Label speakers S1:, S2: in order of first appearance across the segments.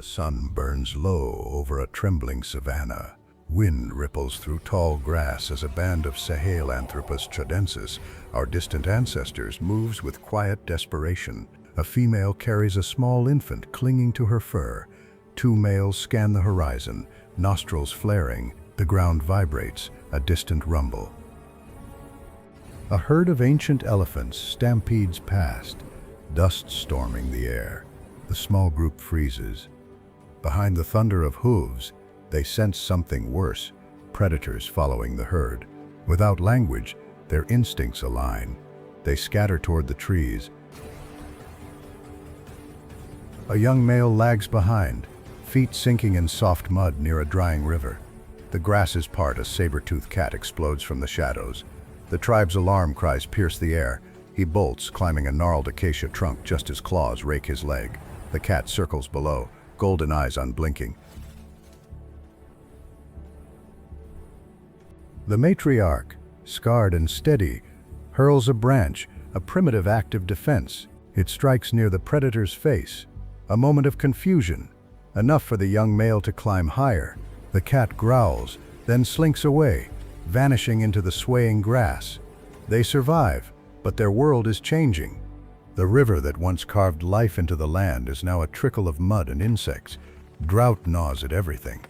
S1: The sun burns low over a trembling savanna. Wind ripples through tall grass as a band of Sahelanthropus chadensis, our distant ancestors, moves with quiet desperation. A female carries a small infant clinging to her fur. Two males scan the horizon, nostrils flaring. The ground vibrates, a distant rumble. A herd of ancient elephants stampedes past, dust storming the air. The small group freezes. Behind the thunder of hooves, they sense something worse, predators following the herd. Without language, their instincts align. They scatter toward the trees. A young male lags behind, feet sinking in soft mud near a drying river. The grasses part, a saber-toothed cat explodes from the shadows. The tribe's alarm cries pierce the air. He bolts, climbing a gnarled acacia trunk just as claws rake his leg. The cat circles below, golden eyes unblinking. The matriarch, scarred and steady, hurls a branch, a primitive act of defense. It strikes near the predator's face. A moment of confusion, enough for the young male to climb higher. The cat growls, then slinks away, vanishing into the swaying grass. They survive, but their world is changing. The river that once carved life into the land is now a trickle of mud and insects. Drought gnaws at everything.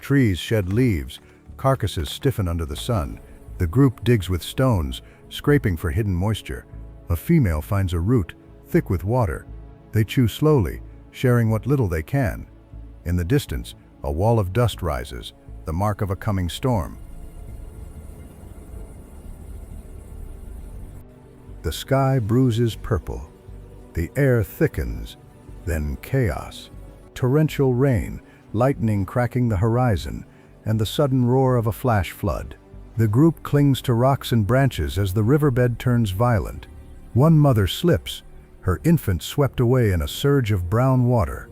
S1: Trees shed leaves, carcasses stiffen under the sun. The group digs with stones, scraping for hidden moisture. A female finds a root, thick with water. They chew slowly, sharing what little they can. In the distance, a wall of dust rises, the mark of a coming storm. The sky bruises purple. The air thickens, then chaos. Torrential rain, lightning cracking the horizon, and the sudden roar of a flash flood. The group clings to rocks and branches as the riverbed turns violent. One mother slips, her infant swept away in a surge of brown water.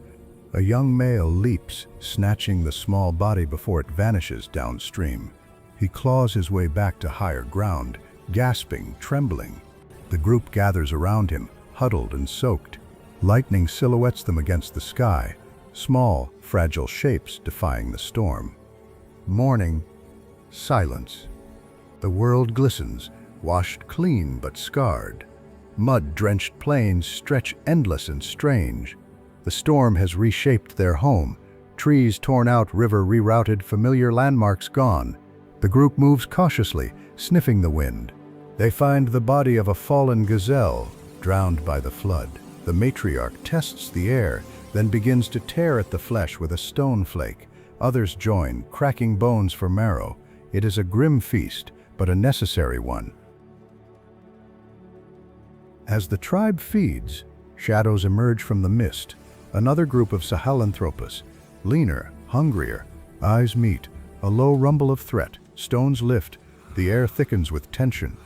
S1: A young male leaps, snatching the small body before it vanishes downstream. He claws his way back to higher ground, gasping, trembling. The group gathers around him, huddled and soaked. Lightning silhouettes them against the sky, small, fragile shapes defying the storm. Morning, silence. The world glistens, washed clean but scarred. Mud-drenched plains stretch endless and strange. The storm has reshaped their home. Trees torn out, river rerouted, familiar landmarks gone. The group moves cautiously, sniffing the wind. They find the body of a fallen gazelle, drowned by the flood. The matriarch tests the air, then begins to tear at the flesh with a stone flake. Others join, cracking bones for marrow. It is a grim feast, but a necessary one. As the tribe feeds, shadows emerge from the mist. Another group of Sahelanthropus, leaner, hungrier. Eyes meet, a low rumble of threat. Stones lift, the air thickens with tension.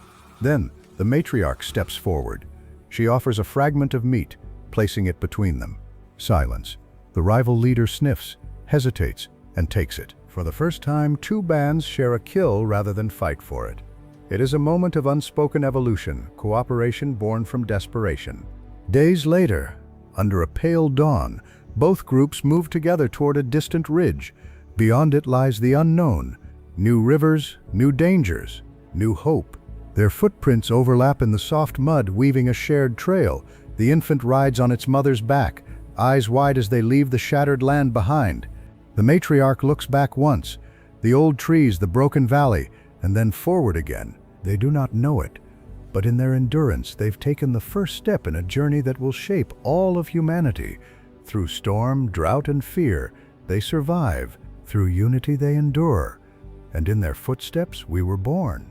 S1: Then, the matriarch steps forward. She offers a fragment of meat, placing it between them. Silence. The rival leader sniffs, hesitates, and takes it. For the first time, two bands share a kill rather than fight for it. It is a moment of unspoken evolution, cooperation born from desperation. Days later, under a pale dawn, both groups move together toward a distant ridge. Beyond it lies the unknown. New rivers, new dangers, new hope. Their footprints overlap in the soft mud, weaving a shared trail. The infant rides on its mother's back, eyes wide as they leave the shattered land behind. The matriarch looks back once, the old trees, the broken valley, and then forward again. They do not know it, but in their endurance, they've taken the first step in a journey that will shape all of humanity. Through storm, drought, and fear, they survive. Through unity, they endure. And in their footsteps, we were born.